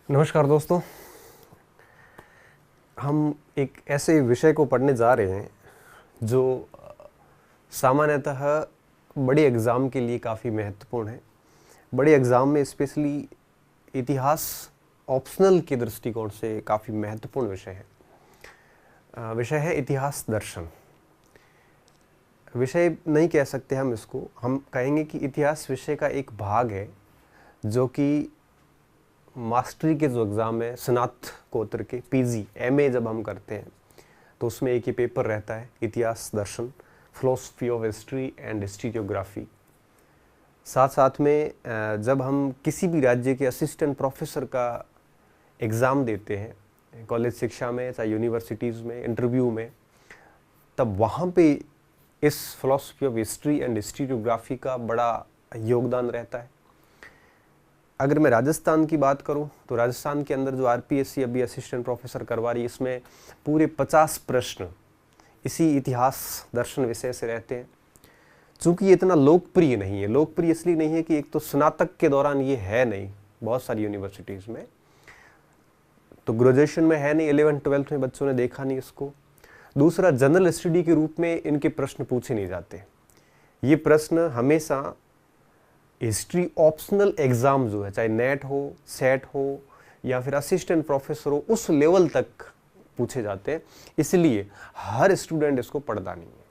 नमस्कार दोस्तों। हम एक ऐसे विषय को पढ़ने जा रहे हैं जो सामान्यतः बड़े एग्ज़ाम के लिए काफ़ी महत्वपूर्ण है। बड़े एग्ज़ाम में स्पेशली इतिहास ऑप्शनल के दृष्टिकोण से काफ़ी महत्वपूर्ण विषय है। विषय है इतिहास दर्शन। विषय नहीं कह सकते हम इसको, हम कहेंगे कि इतिहास विषय का एक भाग है जो कि मास्टरी के जो एग्ज़ाम है, स्नातकोत्तर के पीजी एमए जब हम करते हैं तो उसमें एक ही पेपर रहता है, इतिहास दर्शन, philosophy of history and historiography. साथ साथ में जब हम किसी भी राज्य के असिस्टेंट प्रोफेसर का एग्ज़ाम देते हैं कॉलेज शिक्षा में, चाहे यूनिवर्सिटीज़ में, इंटरव्यू में, तब वहाँ पे इस philosophy of history and historiography का बड़ा योगदान रहता है। अगर मैं राजस्थान की बात करूं तो राजस्थान के अंदर जो आरपीएससी अभी असिस्टेंट प्रोफेसर करवा रही है, इसमें पूरे 50 प्रश्न इसी इतिहास दर्शन विषय से रहते हैं। चूँकि ये इतना लोकप्रिय नहीं है, लोकप्रिय इसलिए नहीं है कि एक तो स्नातक के दौरान ये है नहीं बहुत सारी यूनिवर्सिटीज़ में, तो ग्रेजुएशन में है नहीं, 11th-12th में बच्चों ने देखा नहीं इसको। दूसरा, जनरल स्टडी के रूप में इनके प्रश्न पूछे नहीं जाते। ये प्रश्न हमेशा हिस्ट्री ऑप्शनल एग्ज़ाम जो है, चाहे नेट हो, सेट हो या फिर असिस्टेंट प्रोफेसर हो, उस लेवल तक पूछे जाते हैं, इसलिए हर स्टूडेंट इसको पढ़ता नहीं है।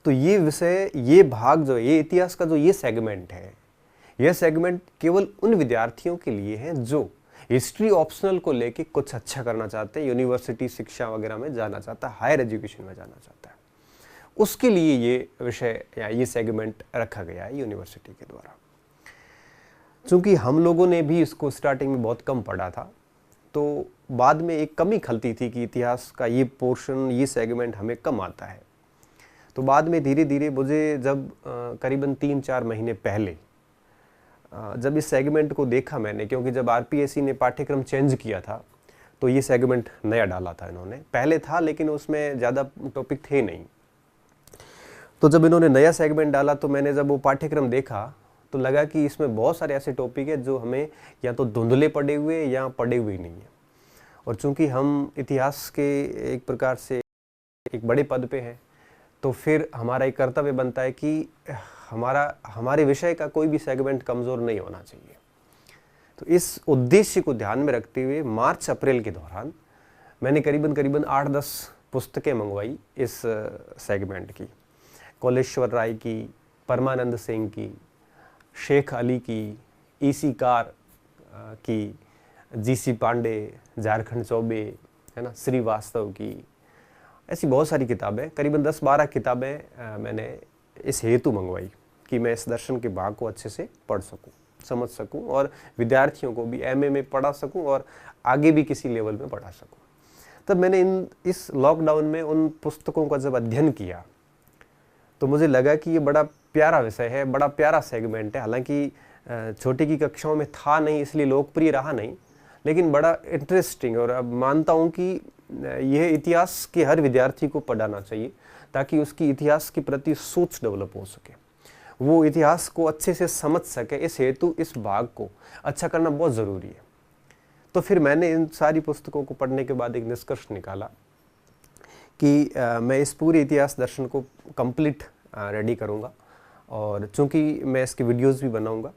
तो ये विषय, ये भाग जो है, ये इतिहास का जो ये सेगमेंट है, यह सेगमेंट केवल उन विद्यार्थियों के लिए है जो हिस्ट्री ऑप्शनल को लेके कुछ अच्छा करना चाहते हैं, यूनिवर्सिटी शिक्षा वगैरह में जाना चाहता है, हायर एजुकेशन में जाना चाहता है, उसके लिए ये विषय या ये सेगमेंट रखा गया है यूनिवर्सिटी के द्वारा। चूँकि हम लोगों ने भी इसको स्टार्टिंग में बहुत कम पढ़ा था, तो बाद में एक कमी खलती थी कि इतिहास का ये पोर्शन, ये सेगमेंट हमें कम आता है। तो बाद में धीरे धीरे मुझे जब करीबन 3-4 महीने पहले जब इस सेगमेंट को देखा मैंने, क्योंकि जब आरपीएससी ने पाठ्यक्रम चेंज किया था तो ये सेगमेंट नया डाला था इन्होंने। पहले था लेकिन उसमें ज़्यादा टॉपिक थे नहीं। तो जब इन्होंने नया सेगमेंट डाला तो मैंने जब वो पाठ्यक्रम देखा तो लगा कि इसमें बहुत सारे ऐसे टॉपिक है जो हमें या तो धुंधले पड़े हुए या पड़े हुए नहीं है। और चूंकि हम इतिहास के एक प्रकार से एक बड़े पद पे हैं, तो फिर हमारा एक कर्तव्य बनता है कि हमारे विषय का कोई भी सेगमेंट कमज़ोर नहीं होना चाहिए। तो इस उद्देश्य को ध्यान में रखते हुए मार्च-अप्रैल के दौरान मैंने करीबन 8-10 पुस्तकें मंगवाई इस सेगमेंट की। कौलेश्वर राय की, परमानंद सिंह की, शेख अली की, ईसी कार की, जीसी पांडे, झारखंड चौबे, है ना, श्रीवास्तव की, ऐसी बहुत सारी किताबें, करीबन 10-12 किताबें मैंने इस हेतु मंगवाई कि मैं इस दर्शन के भाग को अच्छे से पढ़ सकूं, समझ सकूं और विद्यार्थियों को भी एमए में पढ़ा सकूं और आगे भी किसी लेवल में पढ़ा सकूं। तब मैंने इस लॉकडाउन में उन पुस्तकों का जब अध्ययन किया तो मुझे लगा कि ये बड़ा प्यारा विषय है, बड़ा प्यारा सेगमेंट है। हालांकि छोटी की कक्षाओं में था नहीं इसलिए लोकप्रिय रहा नहीं, लेकिन बड़ा इंटरेस्टिंग, और अब मानता हूँ कि यह इतिहास के हर विद्यार्थी को पढ़ाना चाहिए ताकि उसकी इतिहास के प्रति सोच डेवलप हो सके, वो इतिहास को अच्छे से समझ सके। इस हेतु इस भाग को अच्छा करना बहुत ज़रूरी है। तो फिर मैंने इन सारी पुस्तकों को पढ़ने के बाद एक निष्कर्ष निकाला कि मैं इस पूरे इतिहास दर्शन को कंप्लीट रेडी करूँगा, और चूँकि मैं इसके वीडियोस भी बनाऊँगा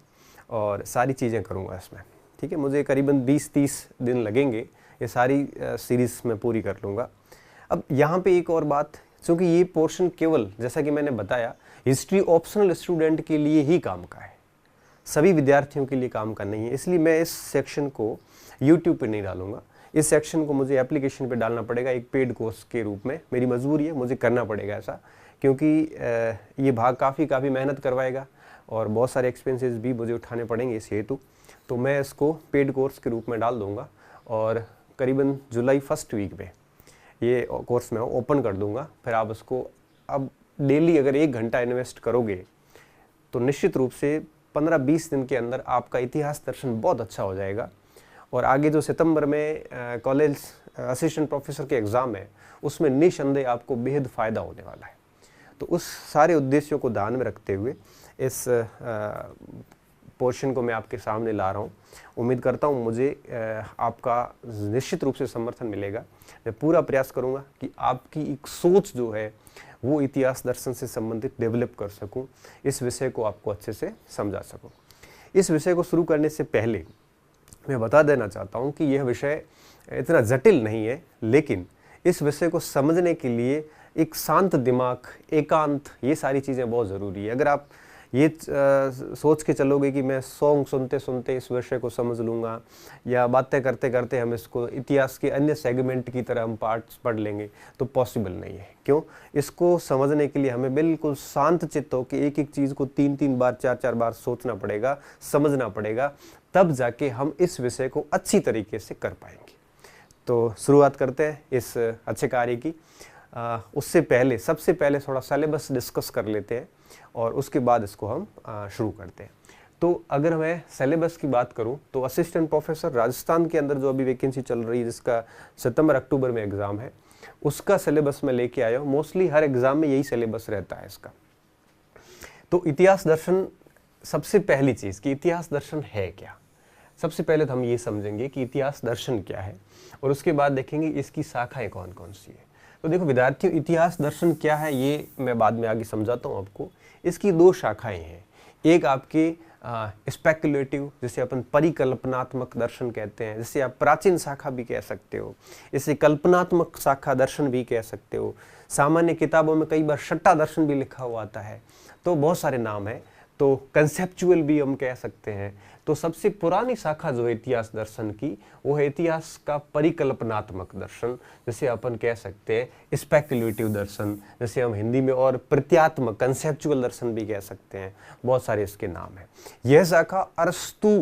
और सारी चीज़ें करूँगा इसमें, ठीक है। मुझे करीबन 20-30 दिन लगेंगे, ये सारी सीरीज़ मैं पूरी कर लूँगा। अब यहाँ पे एक और बात, चूँकि ये पोर्शन केवल, जैसा कि मैंने बताया, हिस्ट्री ऑप्शनल स्टूडेंट के लिए ही काम का है, सभी विद्यार्थियों के लिए काम का नहीं है, इसलिए मैं इस सेक्शन को यूट्यूब पर नहीं डालूँगा। इस सेक्शन को मुझे एप्लीकेशन पे डालना पड़ेगा एक पेड कोर्स के रूप में। मेरी मजबूरी है, मुझे करना पड़ेगा ऐसा, क्योंकि ये भाग काफ़ी मेहनत करवाएगा और बहुत सारे एक्सपेंसेस भी मुझे उठाने पड़ेंगे इस हेतु। तो मैं इसको पेड कोर्स के रूप में डाल दूंगा और करीबन जुलाई 1st वीक में ये कोर्स मैं ओपन कर दूंगा। फिर आप उसको अब डेली अगर 1 घंटा इन्वेस्ट करोगे तो निश्चित रूप से 15-20 दिन के अंदर आपका इतिहास दर्शन बहुत अच्छा हो जाएगा। और आगे जो सितंबर में कॉलेज असिस्टेंट प्रोफेसर के एग्ज़ाम है, उसमें निस्संदेह आपको बेहद फ़ायदा होने वाला है। तो उस सारे उद्देश्यों को ध्यान में रखते हुए इस पोर्शन को मैं आपके सामने ला रहा हूँ। उम्मीद करता हूँ मुझे आपका निश्चित रूप से समर्थन मिलेगा। मैं पूरा प्रयास करूँगा कि आपकी एक सोच जो है वो इतिहास दर्शन से संबंधित डेवलप कर सकूँ, इस विषय को आपको अच्छे से समझा सकूँ। इस विषय को शुरू करने से पहले मैं बता देना चाहता हूँ कि यह विषय इतना जटिल नहीं है, लेकिन इस विषय को समझने के लिए एक शांत दिमाग, एकांत, ये सारी चीज़ें बहुत ज़रूरी है। अगर आप ये सोच के चलोगे कि मैं सॉन्ग सुनते सुनते इस विषय को समझ लूँगा या बातें करते करते हम इसको इतिहास के अन्य सेगमेंट की तरह हम पार्ट्स पढ़ लेंगे, तो पॉसिबल नहीं है। क्यों? इसको समझने के लिए हमें बिल्कुल शांत चित्त हो कि एक एक चीज़ को 3-3 बार 4-4 बार सोचना पड़ेगा, समझना पड़ेगा, तब जाके हम इस विषय को अच्छी तरीके से कर पाएंगे। तो शुरुआत करते हैं इस अच्छे कार्य की। उससे पहले सबसे पहले थोड़ा सिलेबस डिस्कस कर लेते हैं और उसके बाद इसको हम शुरू करते हैं। तो अगर मैं सिलेबस की बात करूं तो असिस्टेंट प्रोफेसर राजस्थान के अंदर जो अभी वैकेंसी चल रही है, जिसका सितंबर-अक्टूबर में एग्ज़ाम है, उसका सिलेबस मैं लेके आया हूँ। मोस्टली हर एग्ज़ाम में यही सिलेबस रहता है इसका। तो इतिहास दर्शन, सबसे पहली चीज़ कि इतिहास दर्शन है क्या। सबसे पहले तो हम ये समझेंगे कि इतिहास दर्शन क्या है और उसके बाद देखेंगे इसकी शाखाएं कौन कौन सी है। तो देखो विद्यार्थियों, इतिहास दर्शन क्या है ये मैं बाद में आगे समझाता हूँ आपको। इसकी 2 शाखाएं हैं। एक आपके स्पेकुलेटिव, जिसे अपन परिकल्पनात्मक दर्शन कहते हैं, जिसे आप प्राचीन शाखा भी कह सकते हो, इसे कल्पनात्मक शाखा दर्शन भी कह सकते हो। सामान्य किताबों में कई बार सट्टा दर्शन भी लिखा हुआ आता है, तो बहुत सारे नाम हैं। तो कंसेप्चुअल भी हम कह सकते हैं। तो सबसे पुरानी शाखा जो है इतिहास दर्शन की, वो है इतिहास का परिकल्पनात्मक दर्शन, जिसे अपन कह सकते हैं स्पेकुलेटिव दर्शन, जैसे हम हिंदी में, और प्रत्यात्मक कंसेप्चुअल दर्शन भी कह सकते हैं। बहुत सारे इसके नाम हैं। यह शाखा अरस्तु,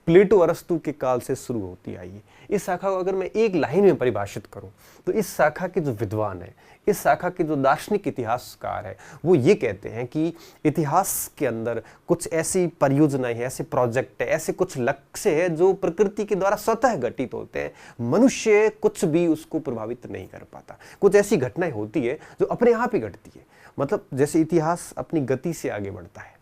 प्लेटो अरस्तु के काल से शुरू होती आई है। इस शाखा को अगर मैं एक लाइन में परिभाषित करूं तो इस शाखा के जो विद्वान है, इस शाखा के जो दार्शनिक इतिहासकार है, वो ये कहते हैं कि इतिहास के अंदर कुछ ऐसी परियोजनाएं हैं, ऐसे प्रोजेक्ट है, ऐसे कुछ लक्ष्य है जो प्रकृति के द्वारा स्वतः घटित होते हैं। मनुष्य कुछ भी उसको प्रभावित नहीं कर पाता। कुछ ऐसी घटनाएं होती है जो अपने आप ही घटती है। मतलब जैसे इतिहास अपनी गति से आगे बढ़ता है,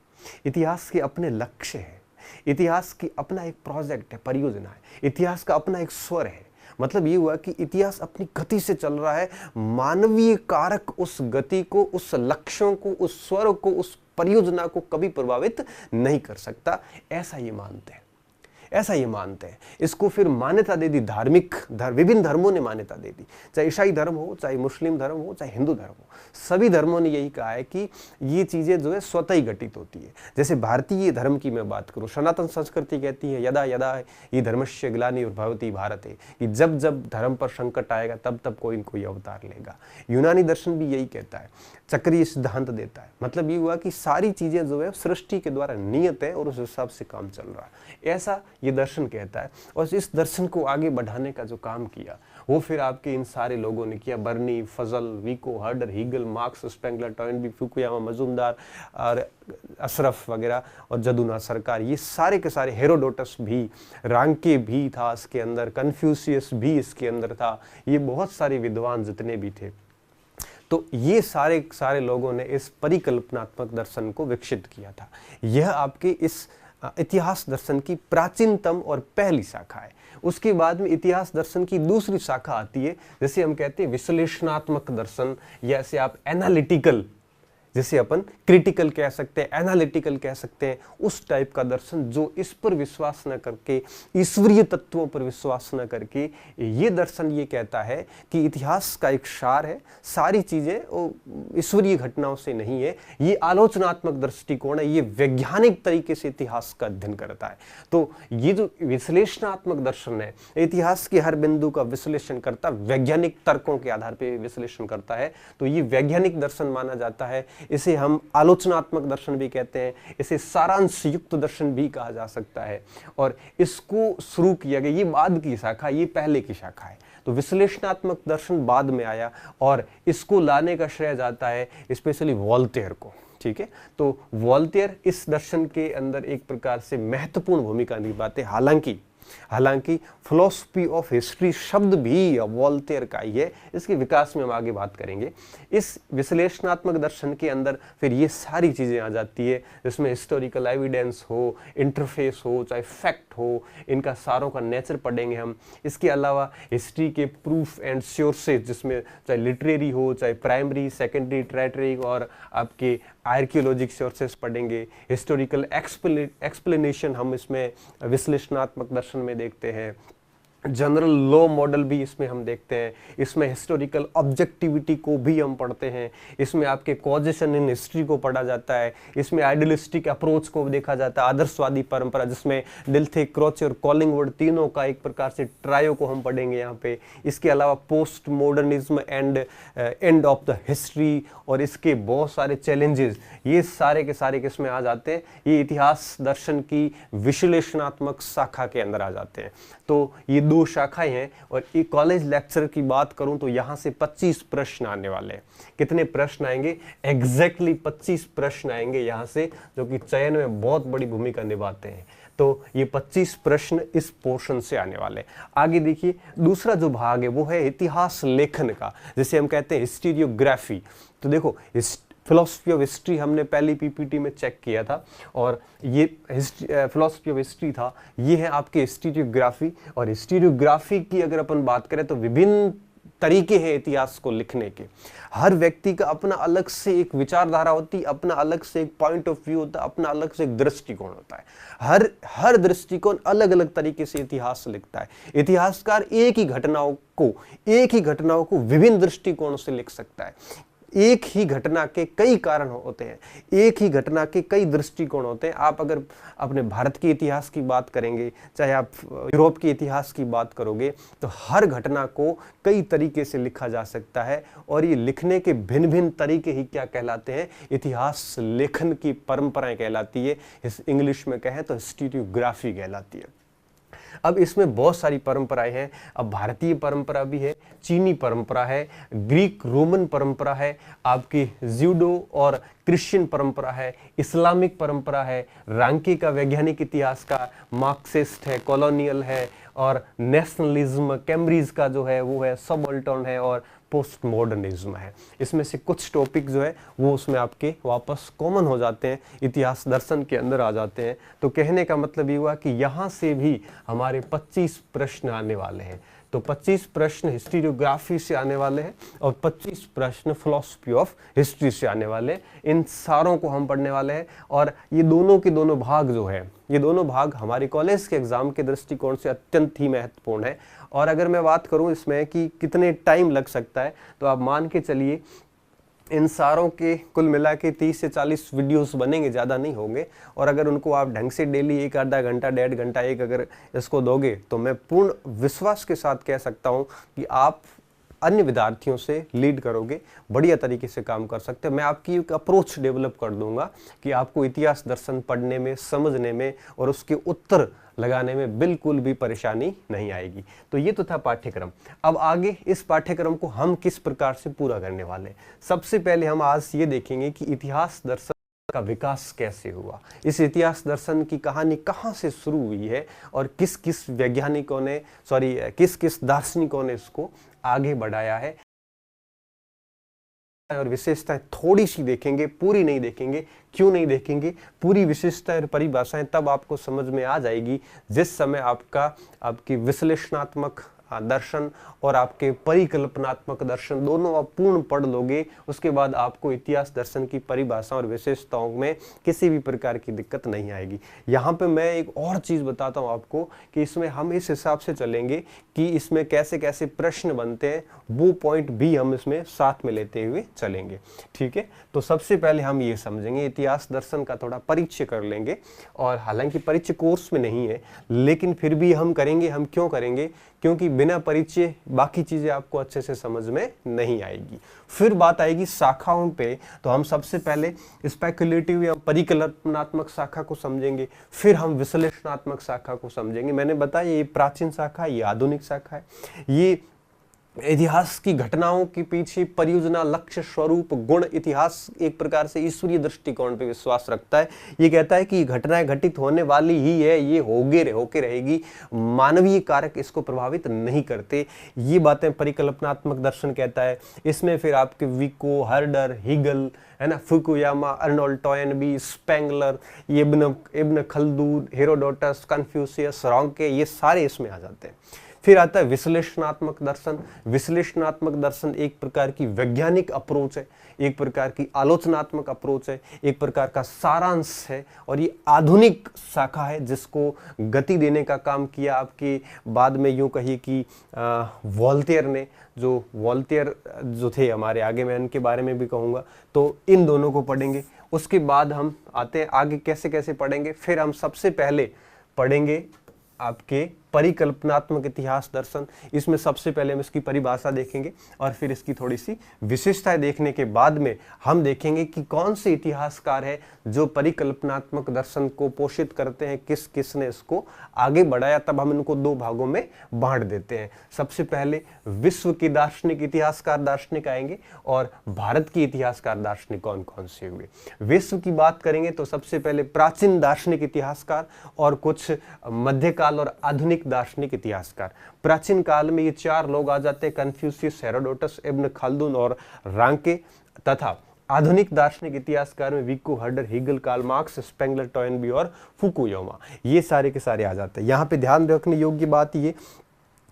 इतिहास के अपने लक्ष्य है, इतिहास की अपना एक प्रोजेक्ट है, परियोजना है, इतिहास का अपना एक स्वर है। मतलब ये हुआ कि इतिहास अपनी गति से चल रहा है। मानवीय कारक उस गति को, उस लक्ष्यों को, उस स्वर को, उस परियोजना को कभी प्रभावित नहीं कर सकता। ऐसा ये मानते हैं, ऐसा ये मानते हैं। इसको फिर मान्यता दे दी विभिन्न धर्मों ने मान्यता दे दी, चाहे ईसाई धर्म हो, चाहे मुस्लिम धर्म हो, चाहे हिंदू धर्म हो। सभी धर्मों ने यही कहा है कि ये चीज़ें जो है स्वतः ही घटित होती है। जैसे भारतीय धर्म की मैं बात करूँ, सनातन संस्कृति कहती है यदा यदा ये धर्मस्य ग्लानिर्भवति भारते, कि जब जब धर्म पर संकट आएगा तब तब कोई न कोई अवतार लेगा। यूनानी दर्शन भी यही कहता है, चक्रीय सिद्धांत देता है। मतलब ये हुआ कि सारी चीज़ें जो है सृष्टि के द्वारा नियत है और उस हिसाब से काम चल रहा है, ऐसा ये दर्शन कहता है। और इस दर्शन को आगे बढ़ाने का जो काम किया वो फिर आपके इन सारे लोगों ने किया। Barni, Fazal, Vico, Herder, Hegel, Marx, Spengler, Toynbee, Fukuyama, Majumdar और अशरफ वगैरह और जदुनाथ सरकार, ये सारे के सारे, हेरोडोटस भी, रांके भी था इसके अंदर, कन्फ्यूशियस भी इसके अंदर था। ये बहुत सारे विद्वान जितने भी थे, तो ये सारे लोगों ने इस परिकल्पनात्मक दर्शन को विकसित किया था। यह आपके इस इतिहास दर्शन की प्राचीनतम और पहली शाखा है। उसके बाद में इतिहास दर्शन की दूसरी शाखा आती है, जैसे हम कहते हैं विश्लेषणात्मक दर्शन, या ऐसे आप एनालिटिकल, जिसे अपन क्रिटिकल कह सकते हैं, एनालिटिकल कह सकते हैं, उस टाइप का दर्शन जो इस पर विश्वास न करके, ईश्वरीय तत्वों पर विश्वास न करके, ये दर्शन ये कहता है कि इतिहास का एक सार है, सारी चीज़ें ईश्वरीय घटनाओं से नहीं है। ये आलोचनात्मक दृष्टिकोण है, ये वैज्ञानिक तरीके से इतिहास का अध्ययन करता है। तो ये जो विश्लेषणात्मक दर्शन है, इतिहास के हर बिंदु का विश्लेषण करता, वैज्ञानिक तर्कों के आधार पर विश्लेषण करता है, तो ये वैज्ञानिक दर्शन माना जाता है। इसे हम आलोचनात्मक दर्शन भी कहते हैं, इसे सारांश युक्त दर्शन भी कहा जा सकता है। और इसको शुरू किया गया, ये बाद की शाखा, ये पहले की शाखा है। तो विश्लेषणात्मक दर्शन बाद में आया और इसको लाने का श्रेय जाता है स्पेशली वॉल्टेयर को। ठीक है, तो वॉल्टेयर इस दर्शन के अंदर एक प्रकार से महत्वपूर्ण भूमिका निभाते। हालांकि हालांकि फिलॉसफी ऑफ हिस्ट्री शब्द भी वॉल्टेयर का ही है, इसके विकास में हम आगे बात करेंगे। इस विश्लेषणात्मक दर्शन के अंदर फिर ये सारी चीज़ें आ जाती है, जिसमें हिस्टोरिकल एविडेंस हो, इंटरफेस हो, चाहे फैक्ट हो, इनका सारों का नेचर पढ़ेंगे हम। इसके अलावा हिस्ट्री के प्रूफ एंड सोर्सेज, जिसमें चाहे लिटरेरी हो, चाहे प्राइमरी, सेकेंडरी, टर्टियरी और आपके आर्कियोलॉजिक सोर्सेस पढ़ेंगे। हिस्टोरिकल एक्सप्लेनेशन हम इसमें विश्लेषणात्मक दर्शन में देखते हैं। जनरल लॉ मॉडल भी इसमें हम देखते हैं। इसमें हिस्टोरिकल ऑब्जेक्टिविटी को भी हम पढ़ते हैं। इसमें आपके कॉजेशन इन हिस्ट्री को पढ़ा जाता है। इसमें आइडियलिस्टिक अप्रोच को देखा जाता है, आदर्शवादी परंपरा, जिसमें डिल्थे, क्रोचे और कॉलिंगवुड तीनों का एक प्रकार से ट्रायो को हम पढ़ेंगे यहाँ पे। इसके अलावा post modernism and end of the history और इसके बहुत सारे चैलेंजेस, ये सारे के सारे किसमें आ जाते हैं, ये इतिहास दर्शन की विश्लेषणात्मक शाखा के अंदर आ जाते हैं। तो ये दो शाखाएं हैं। और ये कॉलेज लेक्चर की बात करूं तो यहां से 25 प्रश्न आने वाले हैं। कितने प्रश्न आएंगे? एग्जैक्टली 25 प्रश्न आएंगे यहां से, जो कि चयन में बहुत बड़ी भूमिका निभाते हैं। तो ये 25 प्रश्न इस पोर्शन से आने वाले। आगे देखिए, दूसरा जो भाग है वो है इतिहास लेखन का, जिसे हम कहते हैं हिस्टोरियोग्राफी। तो देखो, फिलॉसफी ऑफ हिस्ट्री हमने पहली पीपीटी में चेक किया था, और ये फिलॉसफी ऑफ हिस्ट्री था, ये है आपके हिस्टोरियोग्राफी। और हिस्टोरियोग्राफी की अगर अपन बात करें तो विभिन्न तरीके हैं इतिहास को लिखने के। हर व्यक्ति का अपना अलग से एक विचारधारा होती है, अपना अलग से एक पॉइंट ऑफ व्यू होता है, अपना अलग से एक दृष्टिकोण होता है। हर दृष्टिकोण अलग अलग तरीके से इतिहास लिखता है। इतिहासकार एक ही घटनाओं को विभिन्न दृष्टिकोणों से लिख सकता है। एक ही घटना के कई कारण होते हैं, एक ही घटना के कई दृष्टिकोण होते हैं। आप अगर अपने भारत के इतिहास की बात करेंगे, चाहे आप यूरोप के इतिहास की बात करोगे, तो हर घटना को कई तरीके से लिखा जा सकता है। और ये लिखने के भिन्न भिन्न तरीके ही क्या कहलाते हैं? इतिहास लेखन की परंपराएं कहलाती है। इस इंग्लिश में कहें तो हिस्टोरियोग्राफी कहलाती है। अब इसमें बहुत सारी परंपराएं हैं। अब भारतीय परंपरा भी है, चीनी परंपरा है, ग्रीक रोमन परंपरा है, आपकी जूडो और क्रिश्चियन परंपरा है, इस्लामिक परंपरा है, रांकी का वैज्ञानिक इतिहास का, मार्क्सिस्ट है, कॉलोनियल है, और नेशनलिज्म, कैम्ब्रिज का जो है वो है, सबल्टन है, और पोस्ट मॉडर्निज्म है। इसमें से कुछ टॉपिक जो है वो उसमें आपके वापस कॉमन हो जाते हैं, इतिहास दर्शन के अंदर आ जाते हैं। तो कहने का मतलब ये हुआ कि यहाँ से भी हमारे 25 प्रश्न आने वाले हैं। तो 25 प्रश्न हिस्टोरियोग्राफी से आने वाले हैं और 25 प्रश्न फिलॉसफी ऑफ हिस्ट्री से आने वाले हैं। इन सारों को हम पढ़ने वाले हैं। और ये दोनों के दोनों भाग जो है, ये दोनों भाग हमारे कॉलेज के एग्जाम के दृष्टिकोण से अत्यंत ही महत्वपूर्ण है। और अगर मैं बात करूं इसमें कि कितने टाइम लग सकता है, तो आप मान के चलिए इन सारों के कुल मिला के 30 से 40 वीडियोस बनेंगे, ज़्यादा नहीं होंगे। और अगर उनको आप ढंग से डेली एक आधा घंटा, 1.5 घंटा, एक अगर इसको दोगे, तो मैं पूर्ण विश्वास के साथ कह सकता हूं कि आप अन्य विद्यार्थियों से लीड करोगे, बढ़िया तरीके से काम कर सकते हैं। मैं आपकी एक अप्रोच डेवलप कर दूंगा कि आपको इतिहास दर्शन पढ़ने में, समझने में और उसके उत्तर लगाने में बिल्कुल भी परेशानी नहीं आएगी। तो ये तो था पाठ्यक्रम। अब आगे इस पाठ्यक्रम को हम किस प्रकार से पूरा करने वाले हैं। सबसे पहले हम आज ये देखेंगे कि इतिहास दर्शन का विकास कैसे हुआ, इस इतिहास दर्शन की कहानी कहाँ से शुरू हुई है, और किस किस वैज्ञानिकों ने किस किस दार्शनिकों ने इसको आगे बढ़ाया है। और विशेषताएं थोड़ी सी देखेंगे, पूरी नहीं देखेंगे। क्यों नहीं देखेंगे? पूरी विशेषताएं और परिभाषाएं तब आपको समझ में आ जाएगी जिस समय आपकी विश्लेषणात्मक दर्शन और आपके परिकल्पनात्मक दर्शन दोनों आप पूर्ण पढ़ लोगे। उसके बाद आपको इतिहास दर्शन की परिभाषा और विशेषताओं में किसी भी प्रकार की दिक्कत नहीं आएगी। यहाँ पे मैं एक और चीज़ बताता हूँ आपको कि इसमें हम इस हिसाब से चलेंगे कि इसमें कैसे कैसे प्रश्न बनते हैं, वो पॉइंट भी हम इसमें साथ में लेते हुए चलेंगे। ठीक है, तो सबसे पहले हम ये समझेंगे, इतिहास दर्शन का थोड़ा परिचय कर लेंगे। और हालांकि परिचय कोर्स में नहीं है, लेकिन फिर भी हम करेंगे। हम क्यों करेंगे? क्योंकि बिना परिचय बाकी चीजें आपको अच्छे से समझ में नहीं आएगी। फिर बात आएगी शाखाओं पे, तो हम सबसे पहले स्पेकुलेटिव या परिकल्पनात्मक शाखा को समझेंगे, फिर हम विश्लेषणात्मक शाखा को समझेंगे। मैंने बताया ये प्राचीन शाखा है, ये आधुनिक शाखा है। ये इतिहास की घटनाओं के पीछे परियोजना, लक्ष्य, स्वरूप, गुण। इतिहास एक प्रकार से ईश्वरीय दृष्टिकोण पे विश्वास रखता है। ये कहता है कि ये घटनाएं घटित होने वाली ही है, ये होके रहेगी, मानवीय कारक इसको प्रभावित नहीं करते। ये बातें परिकल्पनात्मक दर्शन कहता है। इसमें फिर आपके विको, हर्डर, हिगल, है ना, फुकुयामा, अर्नोल्ड टॉयनबी, स्पेंगलर, इब्न खल्दून, हेरोडोटस, कन्फ्यूशियस, रॉन्के, ये सारे इसमें आ जाते हैं। फिर आता है विश्लेषणात्मक दर्शन। विश्लेषणात्मक दर्शन एक प्रकार की वैज्ञानिक अप्रोच है, एक प्रकार की आलोचनात्मक अप्रोच है, एक प्रकार का सारांश है, और ये आधुनिक शाखा है जिसको गति देने का काम किया आपके बाद में यूं कहिए कि वॉल्टेयर ने। वॉल्टेयर जो थे हमारे, आगे मैं इनके बारे में भी कहूँगा, तो इन दोनों को पढ़ेंगे। उसके बाद हम आते हैं आगे कैसे कैसे पढ़ेंगे। फिर हम सबसे पहले पढ़ेंगे आपके परिकल्पनात्मक इतिहास दर्शन। इसमें सबसे पहले हम इसकी परिभाषा देखेंगे और फिर इसकी थोड़ी सी विशेषताएं देखने के बाद में हम देखेंगे कि कौन से इतिहासकार है जो परिकल्पनात्मक दर्शन को पोषित करते हैं, किस किस ने इसको आगे बढ़ाया। तब हम इनको दो भागों में बांट देते हैं। सबसे पहले विश्व के दार्शनिक इतिहासकार दार्शनिक आएंगे और भारत के इतिहासकार दार्शनिक कौन कौन से हुए। विश्व की बात करेंगे तो सबसे पहले प्राचीन दार्शनिक इतिहासकार और कुछ मध्यकाल और आधुनिक दार्शनिक इतिहासकार। प्राचीन काल में ये चार लोग आ जाते हैं, कन्फ्यूशियस, हेरोडोटस, इब्न खल्दून और रांके। तथा आधुनिक दार्शनिक इतिहासकार में Vico, Herder, Hegel, Karl Marx, Spengler, Toynbee और फुकुयामा, ये सारे के सारे आ जाते हैं। यहाँ पे ध्यान रखने योग्य बात ये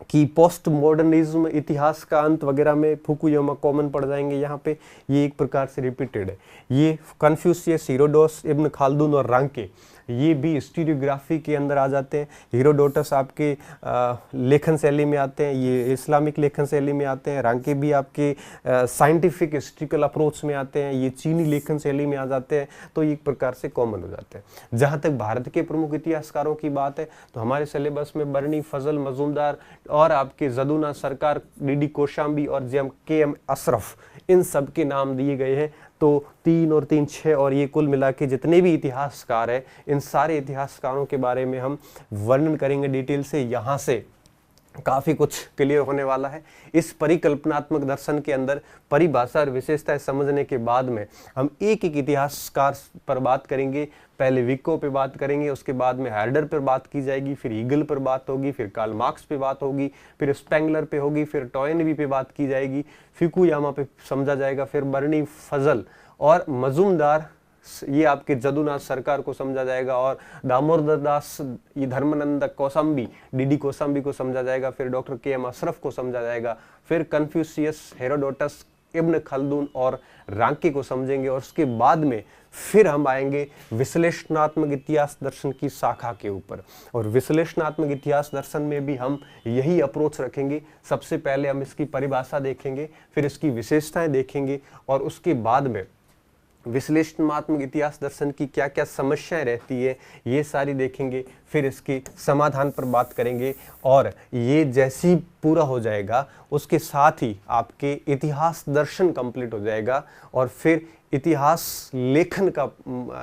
कि पोस्ट मॉडर्निज्म, इतिहास का अंत वगैरह में फुकुयामा कॉमन पड़ जाएंगे। यहाँ पे ये एक प्रकार से रिपीटेड है। ये कन्फ्यूशियस, हेरोडोटस, इब्न खाल्दून और रांके, ये भी हिस्टोरियोग्राफी के अंदर आ जाते हैं। हेरोडोटस आपके लेखन शैली में आते हैं, ये इस्लामिक लेखन शैली में आते हैं। रांके भी आपके साइंटिफिक हिस्ट्रिकल अप्रोच में आते हैं, ये चीनी लेखन शैली में आ जाते हैं। तो एक प्रकार से कॉमन हो जाते हैं। जहाँ तक भारत के प्रमुख इतिहासकारों की बात है तो हमारे सिलेबस में बर्नी, फजल, मजूमदार और आपके जदुना सरकार, डी कोशाम्बी और के एम अशरफ, इन सब के नाम दिए गए हैं। तो 3 और 3 6 और ये कुल मिला के जितने भी इतिहासकार हैं, इन सारे इतिहासकारों के बारे में हम वर्णन करेंगे डिटेल से। यहाँ से काफ़ी कुछ क्लियर होने वाला है। इस परिकल्पनात्मक दर्शन के अंदर परिभाषा और विशेषताएं समझने के बाद में हम एक एक इतिहासकार पर बात करेंगे। पहले विको पे बात करेंगे, उसके बाद में हर्डर पर बात की जाएगी, फिर ईगल पर बात होगी, फिर कार्ल मार्क्स पे बात होगी, फिर स्पेंगलर पे होगी, फिर टॉयनबी पे बात की जाएगी, फुकुयामा पे समझा जाएगा, फिर बर्नी, फजल और मजूमदार, ये आपके जदुनाथ सरकार को समझा जाएगा, और दामोदर दास, ये धर्मानंद कोशाम्बी, डी कोशाम्बी को समझा जाएगा, फिर डॉक्टर के एम अशरफ को समझा जाएगा, फिर कन्फ्यूशियस, हेरोडोटस, इब्न खल्दून और रांके को समझेंगे। और उसके बाद में फिर हम आएंगे विश्लेषणात्मक इतिहास दर्शन की शाखा के ऊपर। और विश्लेषणात्मक इतिहास दर्शन में भी हम यही अप्रोच रखेंगे। सबसे पहले हम इसकी परिभाषा देखेंगे, फिर इसकी विशेषताएं देखेंगे, और उसके बाद में विश्लेषणात्मक इतिहास दर्शन की क्या क्या समस्याएं रहती है ये सारी देखेंगे। फिर इसके समाधान पर बात करेंगे, और ये जैसी पूरा हो जाएगा उसके साथ ही आपके इतिहास दर्शन कंप्लीट हो जाएगा, और फिर इतिहास लेखन का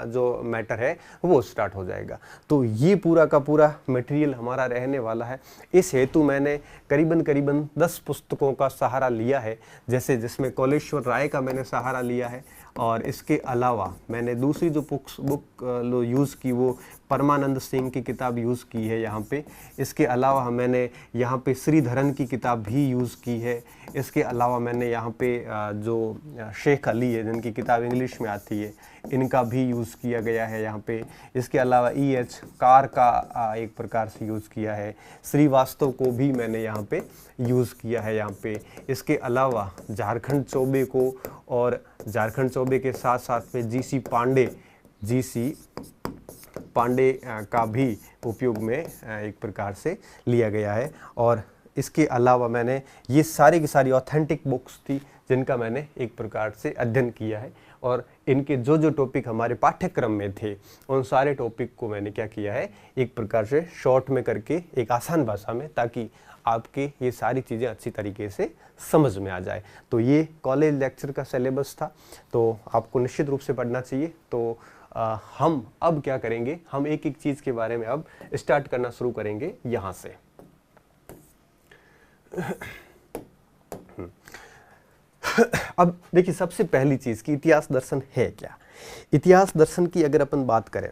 जो मैटर है वो स्टार्ट हो जाएगा। तो ये पूरा का पूरा मटेरियल हमारा रहने वाला है। इस हेतु मैंने करीबन 10 पुस्तकों का सहारा लिया है, जैसे जिसमें कौलेश्वर राय का मैंने सहारा लिया है, और इसके अलावा मैंने दूसरी जो बुक यूज़ की वो परमानंद सिंह की किताब यूज़ की है यहाँ पे। इसके अलावा मैंने यहाँ पे श्रीधरन की किताब भी यूज़ की है। इसके अलावा मैंने यहाँ पे जो शेख अली है जिनकी किताब इंग्लिश में आती है, इनका भी यूज़ किया गया है यहाँ पे। इसके अलावा E.H. कार का एक प्रकार से यूज़ किया है। श्रीवास्तव को भी मैंने यहाँ पे यूज़ किया है यहाँ पे। इसके अलावा झारखंड चौबे को, और झारखंड चौबे के साथ साथ में जी.सी. पांडे का भी उपयोग में एक प्रकार से लिया गया है। और इसके अलावा मैंने ये सारी की सारी ऑथेंटिक बुक्स थी जिनका मैंने एक प्रकार से अध्ययन किया है, और इनके जो जो टॉपिक हमारे पाठ्यक्रम में थे उन सारे टॉपिक को मैंने क्या किया है एक प्रकार से शॉर्ट में करके एक आसान भाषा में, ताकि आपके ये सारी चीज़ें अच्छी तरीके से समझ में आ जाए। तो ये कॉलेज लेक्चर का सिलेबस था, तो आपको निश्चित रूप से पढ़ना चाहिए। तो हम अब क्या करेंगे, हम एक एक चीज़ के बारे में अब स्टार्ट करना शुरू करेंगे यहाँ से। अब देखिए, सबसे पहली चीज कि इतिहास दर्शन है क्या। इतिहास दर्शन की अगर अपन बात करें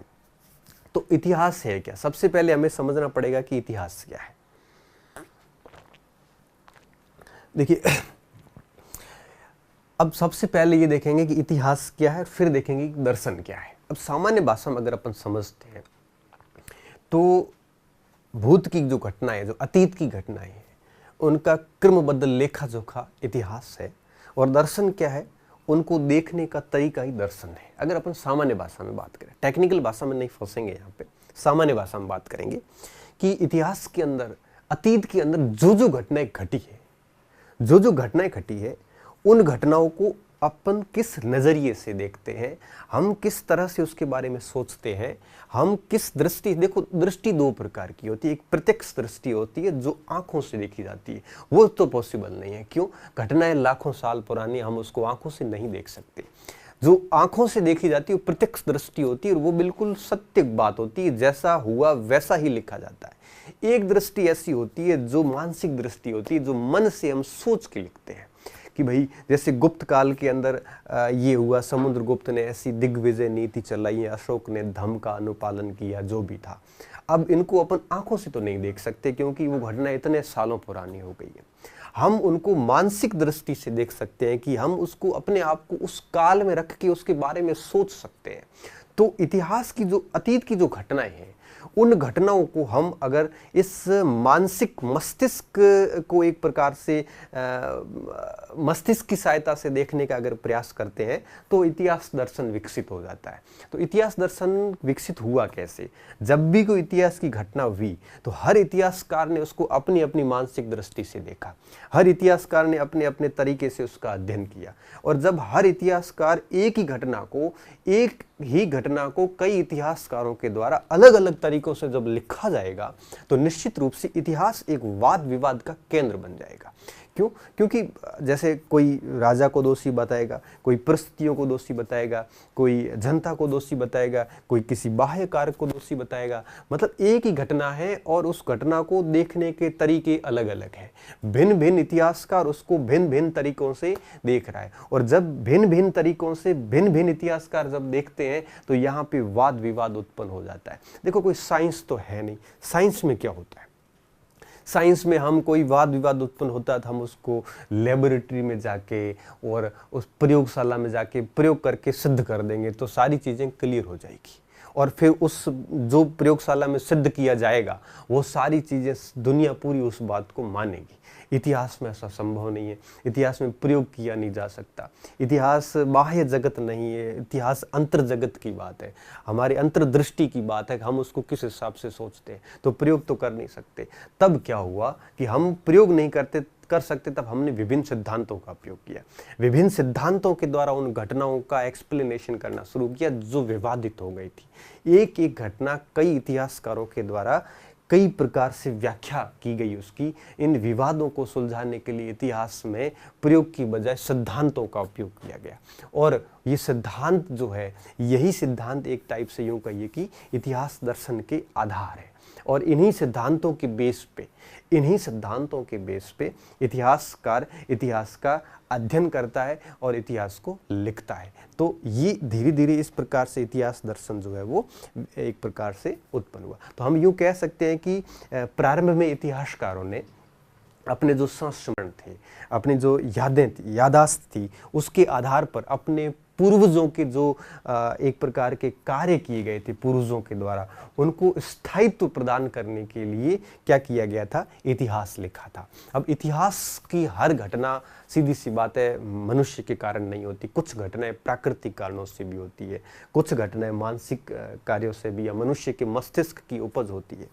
तो इतिहास है क्या, सबसे पहले हमें समझना पड़ेगा कि इतिहास क्या है। देखिए, अब सबसे पहले ये देखेंगे कि इतिहास क्या है, फिर देखेंगे कि दर्शन क्या है। अब सामान्य भाषा में अगर अपन समझते हैं तो भूत की जो घटनाएं, जो अतीत की घटनाएं हैं, उनका क्रमबद्ध लेखा जोखा इतिहास है। और दर्शन क्या है, उनको देखने का तरीका ही दर्शन है। अगर अपन सामान्य भाषा में बात करें, टेक्निकल भाषा में नहीं फंसेंगे, यहाँ पे सामान्य भाषा में बात करेंगे कि इतिहास के अंदर, अतीत के अंदर जो जो घटनाएं घटी है, जो जो घटनाएं घटी है, उन घटनाओं को अपन किस नज़रिए से देखते हैं, हम किस तरह से उसके बारे में सोचते हैं, हम किस दृष्टि, देखो दृष्टि दो प्रकार की होती है। एक प्रत्यक्ष दृष्टि होती है जो आंखों से देखी जाती है, वो तो पॉसिबल नहीं है। क्यों? घटनाएं लाखों साल पुरानी, हम उसको आंखों से नहीं देख सकते। जो आंखों से देखी जाती है वो प्रत्यक्ष दृष्टि होती है और वो बिल्कुल सत्य बात होती है, जैसा हुआ वैसा ही लिखा जाता है। एक दृष्टि ऐसी होती है जो मानसिक दृष्टि होती है, जो मन से हम सोच के लिखते हैं कि भाई जैसे गुप्त काल के अंदर ये हुआ, समुद्रगुप्त ने ऐसी दिग्विजय नीति चलाई, अशोक ने धर्म का अनुपालन किया, जो भी था। अब इनको अपन आंखों से तो नहीं देख सकते क्योंकि वो घटना इतने सालों पुरानी हो गई है। हम उनको मानसिक दृष्टि से देख सकते हैं कि हम उसको, अपने आप को उस काल में रख के उसके बारे में सोच सकते हैं। तो इतिहास की जो, अतीत की जो घटनाएं हैं, उन घटनाओं को हम अगर इस मानसिक मस्तिष्क को एक प्रकार से मस्तिष्क की सहायता से देखने का अगर प्रयास करते हैं तो इतिहास दर्शन विकसित हो जाता है। तो इतिहास दर्शन विकसित हुआ कैसे? जब भी कोई इतिहास की घटना हुई तो हर इतिहासकार ने उसको अपनी अपनी मानसिक दृष्टि से देखा, हर इतिहासकार ने अपने अपने तरीके से उसका अध्ययन किया। और जब हर इतिहासकार एक ही घटना को कई इतिहासकारों के द्वारा अलग अलग तरीकों से जब लिखा जाएगा तो निश्चित रूप से इतिहास एक वाद विवाद का केंद्र बन जाएगा। क्यों? क्योंकि जैसे कोई राजा को दोषी बताएगा, कोई परिस्थितियों को दोषी बताएगा, कोई जनता को दोषी बताएगा, कोई किसी बाह्य कारक को दोषी बताएगा। मतलब एक ही घटना है और उस घटना को देखने के तरीके अलग अलग हैं। भिन्न भिन्न इतिहासकार उसको भिन्न भिन्न तरीकों से देख रहा है। और जब भिन्न भिन्न तरीकों से भिन्न भिन्न इतिहासकार जब देखते हैं तो यहाँ पे वाद विवाद उत्पन्न हो जाता है। देखो, कोई साइंस तो है नहीं। साइंस में क्या होता है? साइंस में हम कोई वाद विवाद उत्पन्न होता है तो हम उसको लेबोरेटरी में जाके और उस प्रयोगशाला में जाके प्रयोग करके सिद्ध कर देंगे तो सारी चीज़ें क्लियर हो जाएगी। और फिर उस जो प्रयोगशाला में सिद्ध किया जाएगा वो सारी चीज़ें, दुनिया पूरी उस बात को मानेगी। इतिहास में ऐसा संभव नहीं है। इतिहास में प्रयोग किया नहीं जा सकता। इतिहास बाह्य जगत नहीं है, इतिहास अंतर जगत की बात है, हमारी अंतर्दृष्टि की बात है कि हम उसको किस हिसाब से सोचते हैं। तो प्रयोग तो कर नहीं सकते। तब क्या हुआ कि हम प्रयोग नहीं कर सकते, तब हमने विभिन्न सिद्धांतों का प्रयोग किया। विभिन्न सिद्धांतों के द्वारा उन घटनाओं का एक्सप्लेनेशन करना शुरू किया जो विवादित हो गई थी। एक एक घटना कई इतिहासकारों के द्वारा कई प्रकार से व्याख्या की गई उसकी। इन विवादों को सुलझाने के लिए इतिहास में प्रयोग की बजाय सिद्धांतों का उपयोग किया गया। और ये सिद्धांत जो है, यही सिद्धांत एक टाइप से यूं कहिए कि इतिहास दर्शन के आधार है। और इन्हीं सिद्धांतों के बेस पे इतिहासकार इतिहास का अध्ययन करता है और इतिहास को लिखता है। तो ये धीरे धीरे इस प्रकार से इतिहास दर्शन जो है वो एक प्रकार से उत्पन्न हुआ। तो हम यूँ कह सकते हैं कि प्रारंभ में इतिहासकारों ने अपने जो संस्मरण थे, अपनी जो यादें थी, यादाश्त थी, उसके आधार पर अपने पूर्वजों के जो एक प्रकार के कार्य किए गए थे पूर्वजों के द्वारा, उनको स्थायित्व प्रदान करने के लिए क्या किया गया था? इतिहास लिखा था। अब इतिहास की हर घटना, सीधी सी बात है, मनुष्य के कारण नहीं होती। कुछ घटनाएं प्राकृतिक कारणों से भी होती है, कुछ घटनाएं मानसिक कार्यों से भी या मनुष्य के मस्तिष्क की उपज होती है।